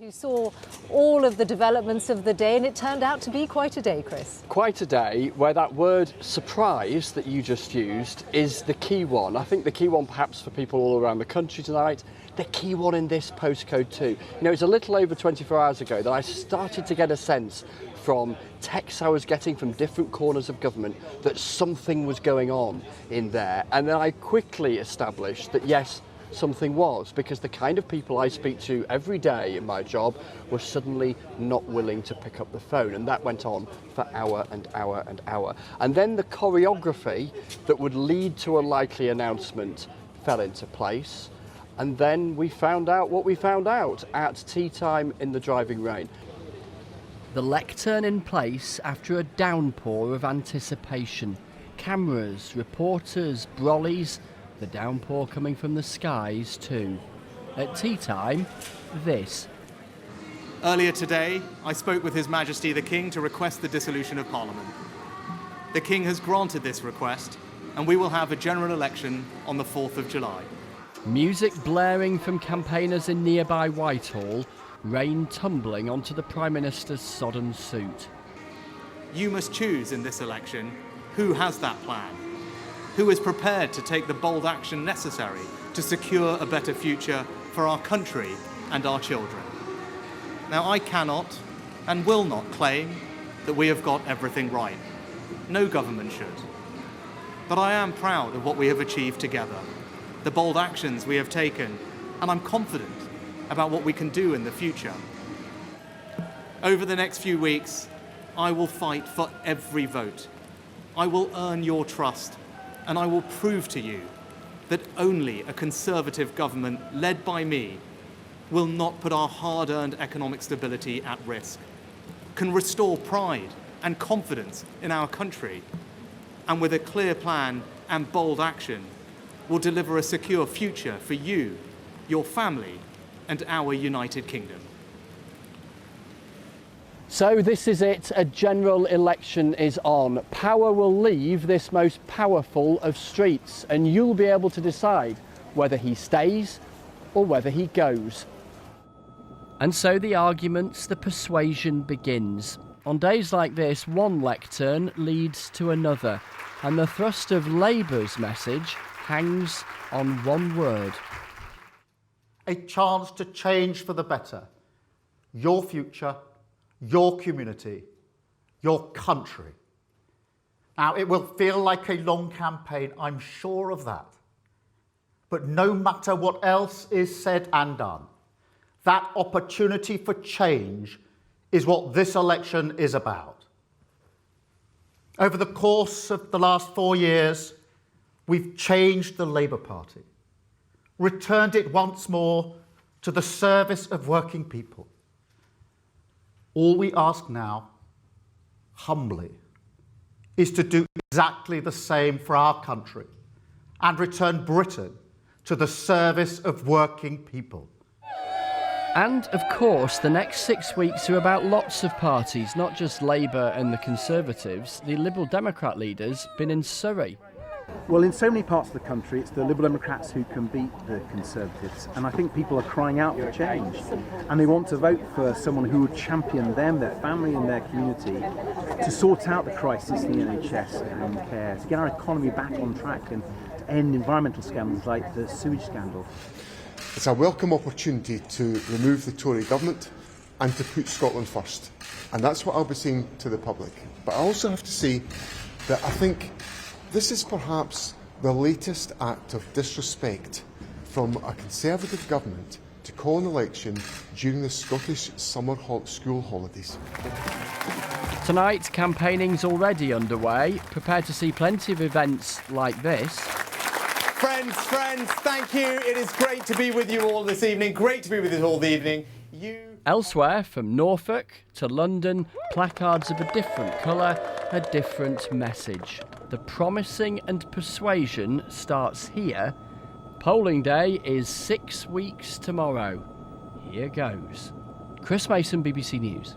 You saw all of the developments of the day, and it turned out to be quite a day, Chris. Quite a day where that word surprise that you just used is the key one. I think the key one perhaps for people all around the country tonight, the key one in this postcode too. You know, it's a little over 24 hours ago that I started to get a sense from texts I was getting from different corners of government that something was going on in there. And then I quickly established that yes, something was, because the kind of people I speak to every day in my job were suddenly not willing to pick up the phone, and that went on for hour and hour and hour. And then the choreography that would lead to a likely announcement fell into place, and then we found out what we found out at tea time in the driving rain. The lectern in place after a downpour of anticipation. Cameras, reporters, brollies, the downpour coming from the skies too. At tea time, this. Earlier today, I spoke with His Majesty the King to request the dissolution of Parliament. The King has granted this request, and we will have a general election on the 4th of July. Music blaring from campaigners in nearby Whitehall, rain tumbling onto the Prime Minister's sodden suit. You must choose in this election who has that plan. Who is prepared to take the bold action necessary to secure a better future for our country and our children. Now, I cannot and will not claim that we have got everything right. No government should. But I am proud of what we have achieved together, the bold actions we have taken, and I'm confident about what we can do in the future. Over the next few weeks, I will fight for every vote. I will earn your trust, and I will prove to you that only a Conservative government led by me will not put our hard-earned economic stability at risk, can restore pride and confidence in our country, and with a clear plan and bold action will deliver a secure future for you, your family, and our United Kingdom. So this is it, a general election is on. Power will leave this most powerful of streets, and you'll be able to decide whether he stays or whether he goes. And so the arguments, the persuasion begins. On days like this, one lectern leads to another, and the thrust of Labour's message hangs on one word. A chance to change for the better. Your future, your community, your country. Now, it will feel like a long campaign, I'm sure of that. But no matter what else is said and done, that opportunity for change is what this election is about. Over the course of the last 4 years, we've changed the Labour Party, returned it once more to the service of working people. All we ask now, humbly, is to do exactly the same for our country and return Britain to the service of working people. And, of course, the next 6 weeks are about lots of parties, not just Labour and the Conservatives. The Liberal Democrat leader's been in Surrey. Well, in so many parts of the country, it's the Liberal Democrats who can beat the Conservatives, and I think people are crying out for change, and they want to vote for someone who would champion them, their family and their community, to sort out the crisis in the NHS and care, to get our economy back on track and to end environmental scandals like the sewage scandal. It's a welcome opportunity to remove the Tory government and to put Scotland first, and that's what I'll be saying to the public. But I also have to say that I think this is perhaps the latest act of disrespect from a Conservative government to call an election during the Scottish summer school holidays. Tonight, campaigning's already underway. Prepare to see plenty of events like this. Friends, thank you. It is great to be with you all this evening. Great to be with you all the evening. Elsewhere, from Norfolk to London, placards of a different colour, a different message. The promising and persuasion starts here. Polling day is 6 weeks tomorrow. Here goes. Chris Mason, BBC News.